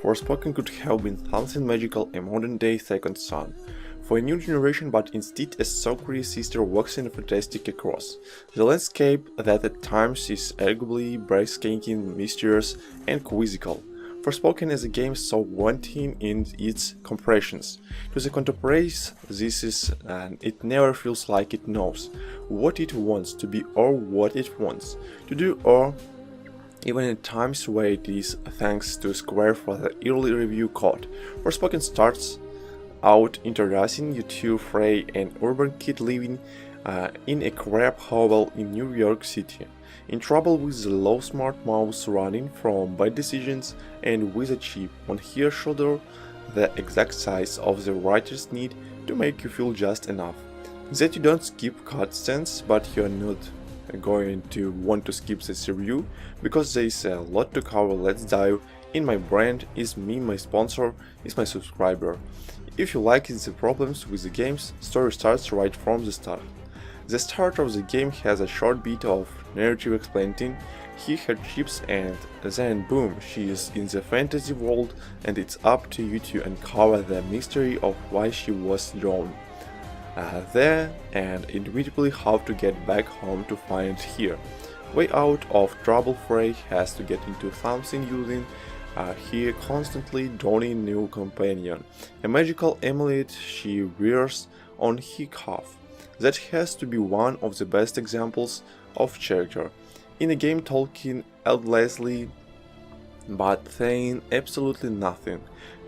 Forspoken could have been something magical, a modern-day Second Son for a new generation, but instead a so-called sister walks in fantastic across the landscape that at times is arguably breathtaking, mysterious, and quizzical. Forspoken is a game so wanting in its compressions. To the contemporaries, this is and it never feels like it knows what it wants to be or what it wants to do, or even in times where it is, thanks to Square for the early review code. Forspoken starts out introducing you to Frey, an urban kid living in a crab hovel in New York City, in trouble with the low smart mouse, running from bad decisions, and with a chip on her shoulder, the exact size of the writer's need to make you feel just enough that you don't skip cutscenes, but you're not going to want to skip this review because there is a lot to cover. Let's dive in. My brand is me, my sponsor is my subscriber. If you like the problems with the game's story starts right from the start. The start of the game has a short bit of narrative explaining he had chips, and then boom, she is in the fantasy world, and it's up to you to uncover the mystery of why she was drawn there and inevitably how to get back home to find her way out of trouble. Frey has to get into something using her constantly donning new companion, a magical amulet she wears on her cuff. That has to be one of the best examples of character in a game talking endlessly but saying absolutely nothing.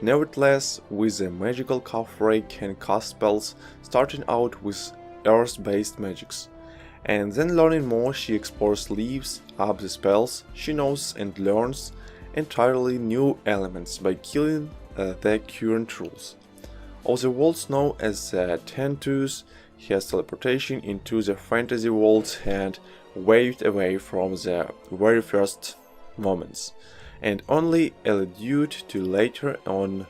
Nevertheless, with a magical cuff, Frey can cast spells, starting out with earth-based magics, and then learning more she explores, leaves up the spells she knows, and learns entirely new elements by killing the current rules of the worlds known as the Ten Tools. He has teleportation into the fantasy worlds and waved away from the very first moments, and only allude to later on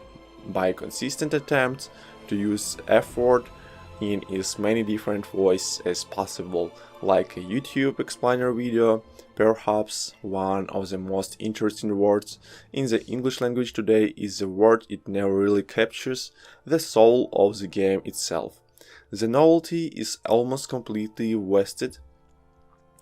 by consistent attempts to use effort in as many different voices as possible, like a YouTube explainer video. Perhaps one of the most interesting words in the English language today is the word it never really captures, the soul of the game itself. The novelty is almost completely wasted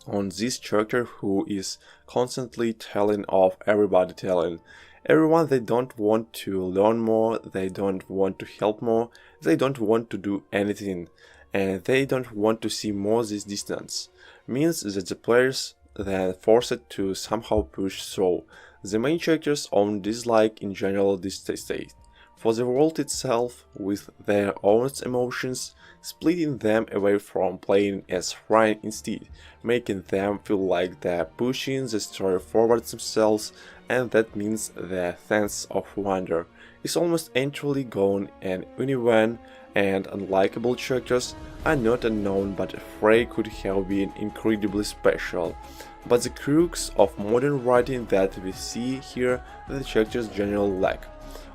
on this character who is constantly telling of everybody, telling everyone they don't want to learn more, they don't want to help more, they don't want to do anything, and they don't want to see more. This distance means that the players then forced to somehow push through the main character's own dislike in general distaste for the world itself with their own emotions, splitting them away from playing as Ryan instead, making them feel like they're pushing the story forward themselves, and that means their sense of wonder is almost entirely gone, and uneven and unlikable characters are not unknown, but Frey could have been incredibly special. But the crux of modern writing that we see here, the characters' general lack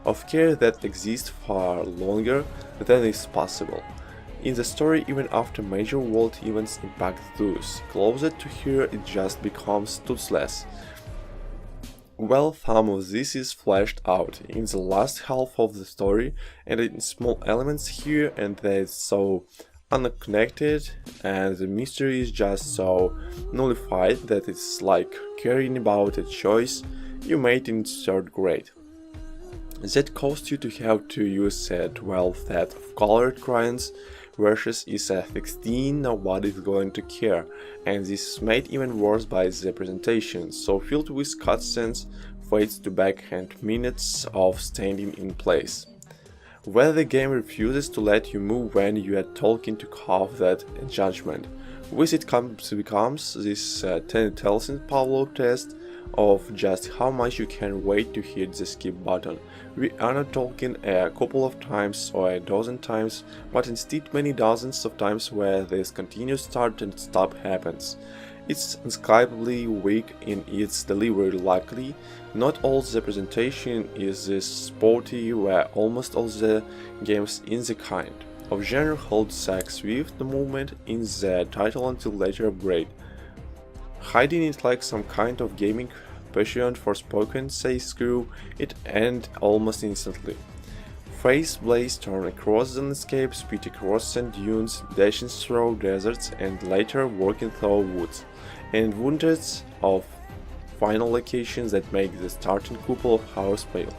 of care that exists far longer than is possible in the story. Even after major world events impact those closer to her, it just becomes toothless. Well, some of this is fleshed out in the last half of the story and in small elements here and there. It's so unconnected and the mystery is just so nullified that it's like caring about a choice you made in 3rd grade that caused you to have to use a 12 set of colored crayons versus is a 16. Nobody's going to care, and this is made even worse by the presentation, so filled with cutscenes, fades to back and minutes of standing in place, where the game refuses to let you move when you are talking to carve that judgment. With it becomes this 10,000 Pavlov test of just how much you can wait to hit the skip button. We are not talking a couple of times or a dozen times, but instead many dozens of times where this continuous start and stop happens. It's unscriptably weak in its delivery. Luckily, not all the presentation is this sporty, where almost all the games in the kind of genre hold sex with the movement in the title until later upgrade, hiding it like some kind of gaming especially on Forspoken, says Screw, it ended almost instantly. Phase Blaze torn across the landscape, speed across sand dunes, dashing through deserts, and later working through woods, and hundreds of final locations that make the starting couple of House pale.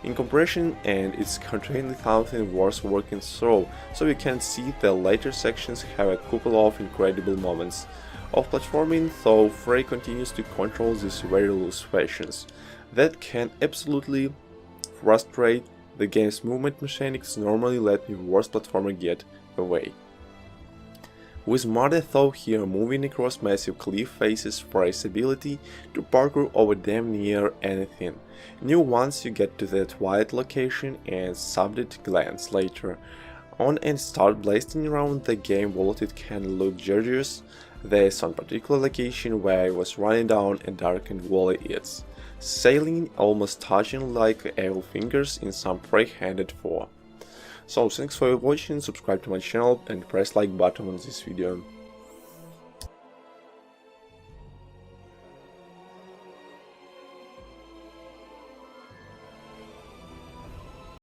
In comparison, and it's currently something worth working through, so you can see the later sections have a couple of incredible moments of platforming, though Frey continues to control these very loose fashions that can absolutely frustrate. The game's movement mechanics normally let me worst platformer get away. With Martha though here moving across massive cliff faces Frey's ability to parkour over damn near anything, new once you get to that wide location and subbed it glance later on and start blasting around the game while it can look gorgeous. There's one particular location where I was running down a darkened valley it's sailing, almost touching like evil fingers in some prey-handed for. So thanks for watching, subscribe to my channel and press like button on this video.